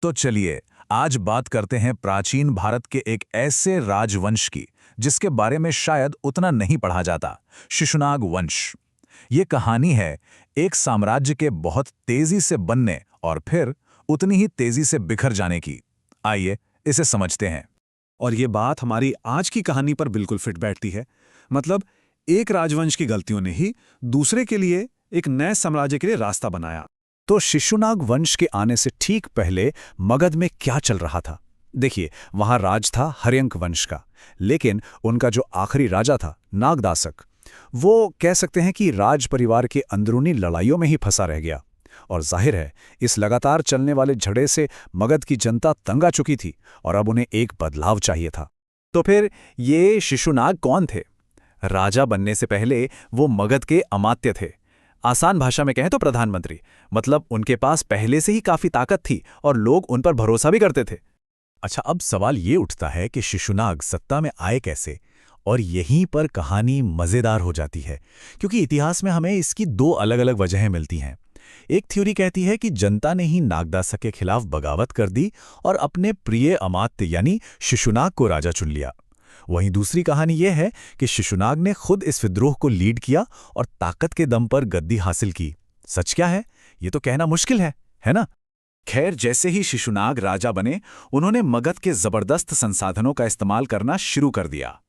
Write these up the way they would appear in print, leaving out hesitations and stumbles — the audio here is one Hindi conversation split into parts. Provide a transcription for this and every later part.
तो चलिए आज बात करते हैं प्राचीन भारत के एक ऐसे राजवंश की जिसके बारे में शायद उतना नहीं पढ़ा जाता, शिशुनाग वंश। ये कहानी है एक साम्राज्य के बहुत तेजी से बनने और फिर उतनी ही तेजी से बिखर जाने की। आइए इसे समझते हैं। और ये बात हमारी आज की कहानी पर बिल्कुल फिट बैठती है। मतलब एक राजवंश की गलतियों ने ही दूसरे के लिए एक नए साम्राज्य के लिए रास्ता बनाया। तो शिशुनाग वंश के आने से ठीक पहले मगध में क्या चल रहा था? देखिए, वहां राज था हर्यंक वंश का, लेकिन उनका जो आखिरी राजा था नागदासक, वो कह सकते हैं कि राज परिवार के अंदरूनी लड़ाइयों में ही फंसा रह गया। और जाहिर है, इस लगातार चलने वाले झगड़े से मगध की जनता तंग आ चुकी थी और अब उन्हें एक बदलाव चाहिए था। तो फिर ये शिशुनाग कौन थे? राजा बनने से पहले वो मगध के अमात्य थे। आसान भाषा में कहें तो प्रधानमंत्री। मतलब उनके पास पहले से ही काफी ताकत थी और लोग उन पर भरोसा भी करते थे। अच्छा, अब सवाल ये उठता है कि शिशुनाग सत्ता में आए कैसे? और यहीं पर कहानी मजेदार हो जाती है, क्योंकि इतिहास में हमें इसकी दो अलग अलग वजहें मिलती हैं। एक थ्योरी कहती है कि जनता ने ही नागदासक के खिलाफ बगावत कर दी और अपने प्रिय अमात्य यानी शिशुनाग को राजा चुन लिया। वहीं दूसरी कहानी यह है कि शिशुनाग ने खुद इस विद्रोह को लीड किया और ताकत के दम पर गद्दी हासिल की। सच क्या है, ये तो कहना मुश्किल है ना? खैर, जैसे ही शिशुनाग राजा बने, उन्होंने मगध के जबरदस्त संसाधनों का इस्तेमाल करना शुरू कर दिया।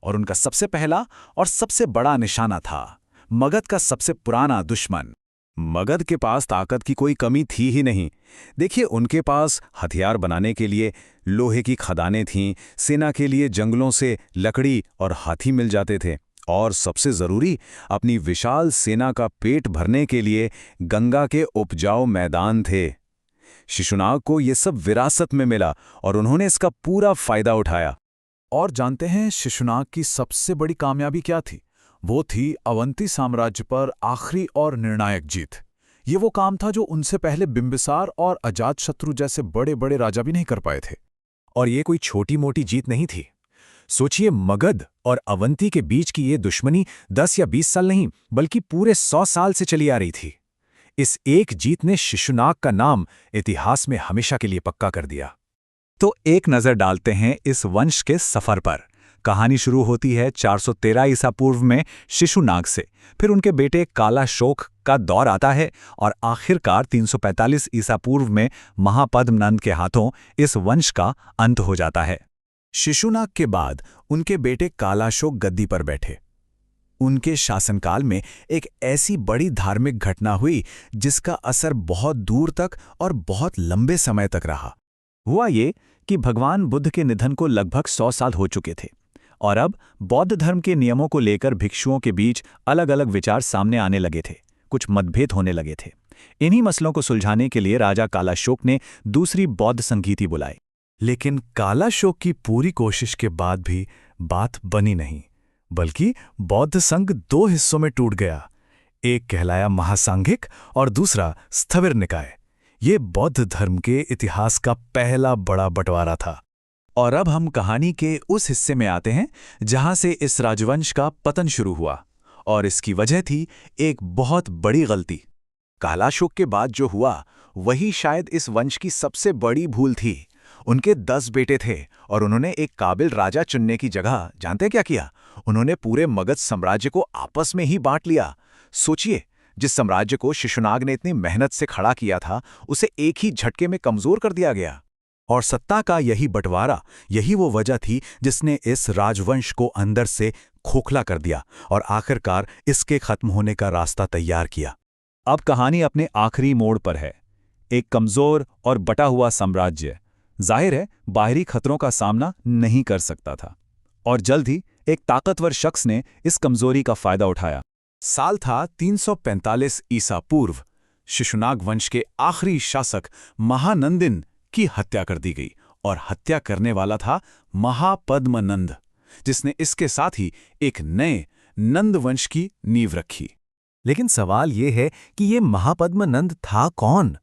और उनका सबसे पहला और सबसे बड़ा निशाना था मगध का सबसे पुराना दुश्मन। मगध के पास ताकत की कोई कमी थी ही नहीं। देखिए, उनके पास हथियार बनाने के लिए लोहे की खदानें थीं, सेना के लिए जंगलों से लकड़ी और हाथी मिल जाते थे, और सबसे जरूरी, अपनी विशाल सेना का पेट भरने के लिए गंगा के उपजाऊ मैदान थे। शिशुनाग को ये सब विरासत में मिला और उन्होंने इसका पूरा फायदा उठाया। और जानते हैं शिशुनाग की सबसे बड़ी कामयाबी क्या थी? वो थी अवंती साम्राज्य पर आखिरी और निर्णायक जीत। ये वो काम था जो उनसे पहले बिंबिसार और अजातशत्रु जैसे बड़े बड़े राजा भी नहीं कर पाए थे। और ये कोई छोटी मोटी जीत नहीं थी। सोचिए, मगध और अवंती के बीच की ये दुश्मनी 10 या 20 साल नहीं, बल्कि पूरे 100 साल से चली आ रही थी। इस एक जीत ने शिशुनाग का नाम इतिहास में हमेशा के लिए पक्का कर दिया। तो एक नजर डालते हैं इस वंश के सफर पर। कहानी शुरू होती है 413 ईसा पूर्व में शिशुनाग से, फिर उनके बेटे कालाशोक का दौर आता है और आखिरकार 345 ईसा पूर्व में महापद्मनंद के हाथों इस वंश का अंत हो जाता है। शिशुनाग के बाद उनके बेटे कालाशोक गद्दी पर बैठे। उनके शासनकाल में एक ऐसी बड़ी धार्मिक घटना हुई जिसका असर बहुत दूर तक और बहुत लंबे समय तक रहा। हुआ ये कि भगवान बुद्ध के निधन को लगभग 100 साल हो चुके थे और अब बौद्ध धर्म के नियमों को लेकर भिक्षुओं के बीच अलग अलग विचार सामने आने लगे थे, कुछ मतभेद होने लगे थे। इन्हीं मसलों को सुलझाने के लिए राजा कालाशोक ने दूसरी बौद्ध संगीति बुलाई। लेकिन कालाशोक की पूरी कोशिश के बाद भी बात बनी नहीं, बल्कि बौद्ध संघ दो हिस्सों में टूट गया। एक कहलाया महासांघिक और दूसरा स्थविर निकाय। ये बौद्ध धर्म के इतिहास का पहला बड़ा बंटवारा था। और अब हम कहानी के उस हिस्से में आते हैं जहां से इस राजवंश का पतन शुरू हुआ, और इसकी वजह थी एक बहुत बड़ी गलती। कालाशोक के बाद जो हुआ वही शायद इस वंश की सबसे बड़ी भूल थी। उनके 10 बेटे थे और उन्होंने एक काबिल राजा चुनने की जगह जानते क्या किया? उन्होंने पूरे मगध साम्राज्य को आपस में ही बांट लिया। सोचिए, जिस साम्राज्य को शिशुनाग ने इतनी मेहनत से खड़ा किया था, उसे एक ही झटके में कमजोर कर दिया गया। और सत्ता का यही बंटवारा, यही वो वजह थी जिसने इस राजवंश को अंदर से खोखला कर दिया और आखिरकार इसके खत्म होने का रास्ता तैयार किया। अब कहानी अपने आखिरी मोड़ पर है। एक कमजोर और बटा हुआ साम्राज्य जाहिर है बाहरी खतरों का सामना नहीं कर सकता था, और जल्द ही एक ताकतवर शख्स ने इस कमजोरी का फायदा उठाया। साल था 345 ईसा पूर्व। शिशुनाग वंश के आखिरी शासक महानंदिन की हत्या कर दी गई, और हत्या करने वाला था महापद्मनंद, जिसने इसके साथ ही एक नए नंद वंश की नींव रखी। लेकिन सवाल ये है कि ये महापद्मनंद था कौन?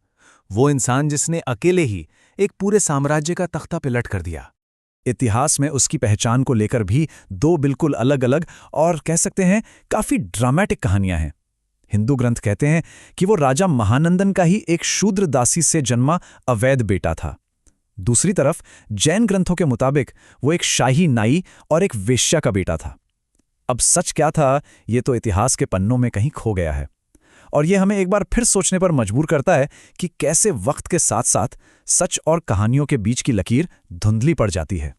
वो इंसान जिसने अकेले ही एक पूरे साम्राज्य का तख्ता पलट कर दिया। इतिहास में उसकी पहचान को लेकर भी दो बिल्कुल अलग अलग और कह सकते हैं काफी ड्रामेटिक कहानियां हैं। हिंदू ग्रंथ कहते हैं कि वो राजा महानंदन का ही एक शूद्र दासी से जन्मा अवैध बेटा था। दूसरी तरफ जैन ग्रंथों के मुताबिक वो एक शाही नाई और एक वेश्या का बेटा था। अब सच क्या था, ये तो इतिहास के पन्नों में कहीं खो गया है। और ये हमें एक बार फिर सोचने पर मजबूर करता है कि कैसे वक्त के साथ साथ सच और कहानियों के बीच की लकीर धुंधली पड़ जाती है।